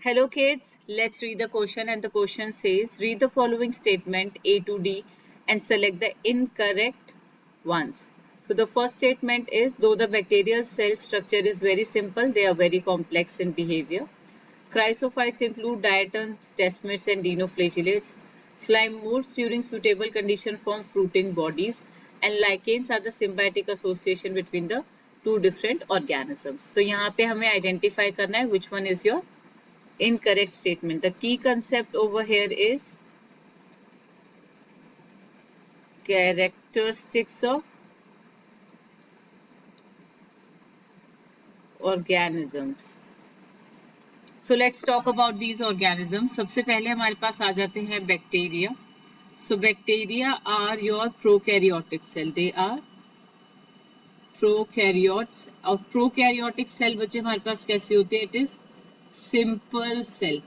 Hello kids, let's read the question, and the question says read the following statement A to D and select the incorrect ones. So the first statement is though the bacterial cell structure is very simple, they are very complex in behavior. Chrysophytes include diatoms, desmids and dinoflagellates. Slime molds during suitable condition form fruiting bodies, and lichens are the symbiotic association between the two different organisms. तो यहाँ पे हमें identify करना है which one is your incorrect statement. The key concept over here is characteristics of organisms. So let's talk about these organisms. सबसे पहले हमारे पास आ जाते हैं bacteria. So bacteria are your prokaryotic cell. They are prokaryotes. और prokaryotic cell बच्चे हमारे पास कैसे होते हैं? It is simple cell,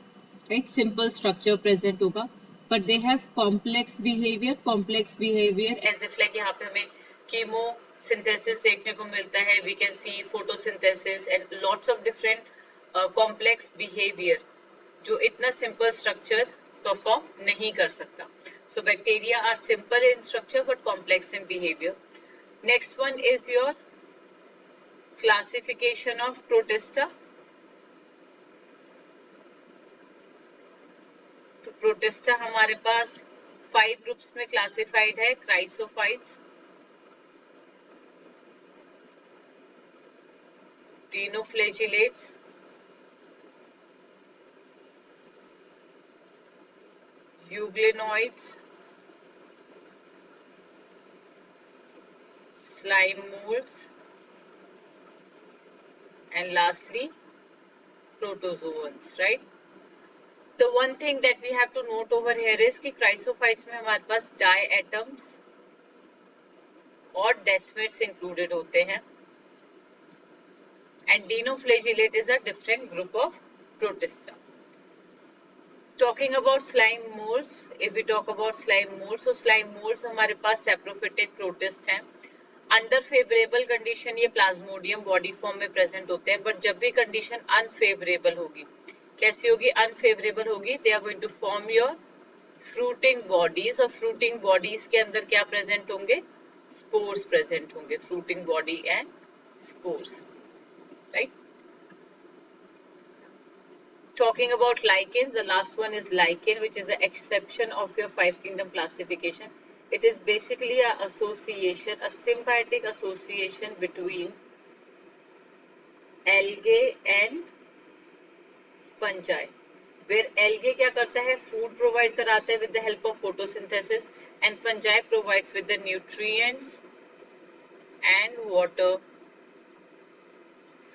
right? Simple structure present होगा, but they have complex behavior. Complex behavior as if like यहाँ पे हमें chemosynthesis देखने को मिलता है. We can see photosynthesis and lots of different complex behavior जो इतना simple structure perform नहीं कर सकता. So bacteria are simple in structure but complex in behavior. Next one is your classification of protista. तो प्रोटिस्टा हमारे पास 5 groups में classified है. Chrysophytes, dinoflagellates, euglenoids, slime molds, and lastly protozoans, right? The one thing that we have to note over here is कि chrysophytes में हमारे पास diatoms और desmids included होते हैं, and dinoflagellate is a different group of protista. Talking about slime molds, if we talk about slime molds, so slime molds हमारे पास saprophytic protist हैं. Under favourable condition ये Plasmodium body form में present होते हैं, but जब भी condition unfavourable होगी, कैसी होगी? अनफेवरेबल होगी. They are going to form your fruiting bodies, और फ्रूटिंग बॉडीज के अंदर क्या प्रेजेंट होंगे? स्पोर्स प्रेजेंट होंगे. Fruiting body and spores, right? Talking about lichens, the last one is lichen, which is an exception of your 5 kingdom classification. It is basically a association, a symbiotic association between algae and fungi, where algae क्या करता है? Food provide कराता है with the help of photosynthesis, and fungi provides with the nutrients and water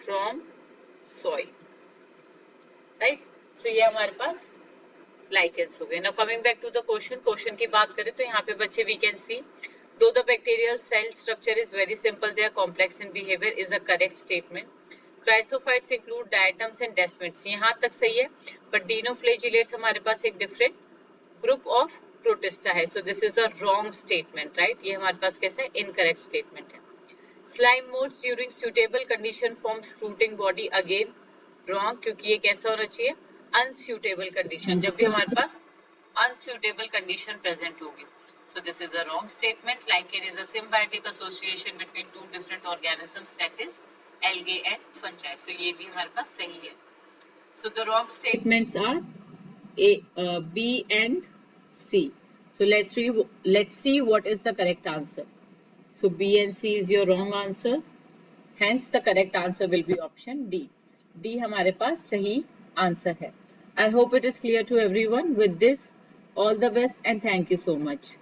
from soil, right? So ये हमारे पास lichens हो गए. Now coming back to the question की बात करें तो यहाँ पे बच्चे we can see though the bacterial cell structure is very simple, they are complex in behavior is a correct statement. Chrysophytes include diatoms and desmids, यहाँ तक सही है, but dinoflagellates हमारे पास एक different group of protista है. So this is a wrong statement, right? ये हमारे पास कैसा है? Incorrect statement है. Slime molds during suitable condition forms fruiting body, again wrong, क्योंकि ये कैसा होना चाहिए? Unsuitable condition. जब भी हमारे पास unsuitable condition present होगी. So this is a wrong statement. Lichen is a symbiotic association between two different organisms, that is algae and fungi. So ये भी हमारे पास सही है. So the wrong statements are B and C. So let's see what is the correct answer. So B and C is your wrong answer. Hence the correct answer will be option D. D हमारे पास सही answer है. I hope it is clear to everyone. With this, all the best and thank you so much.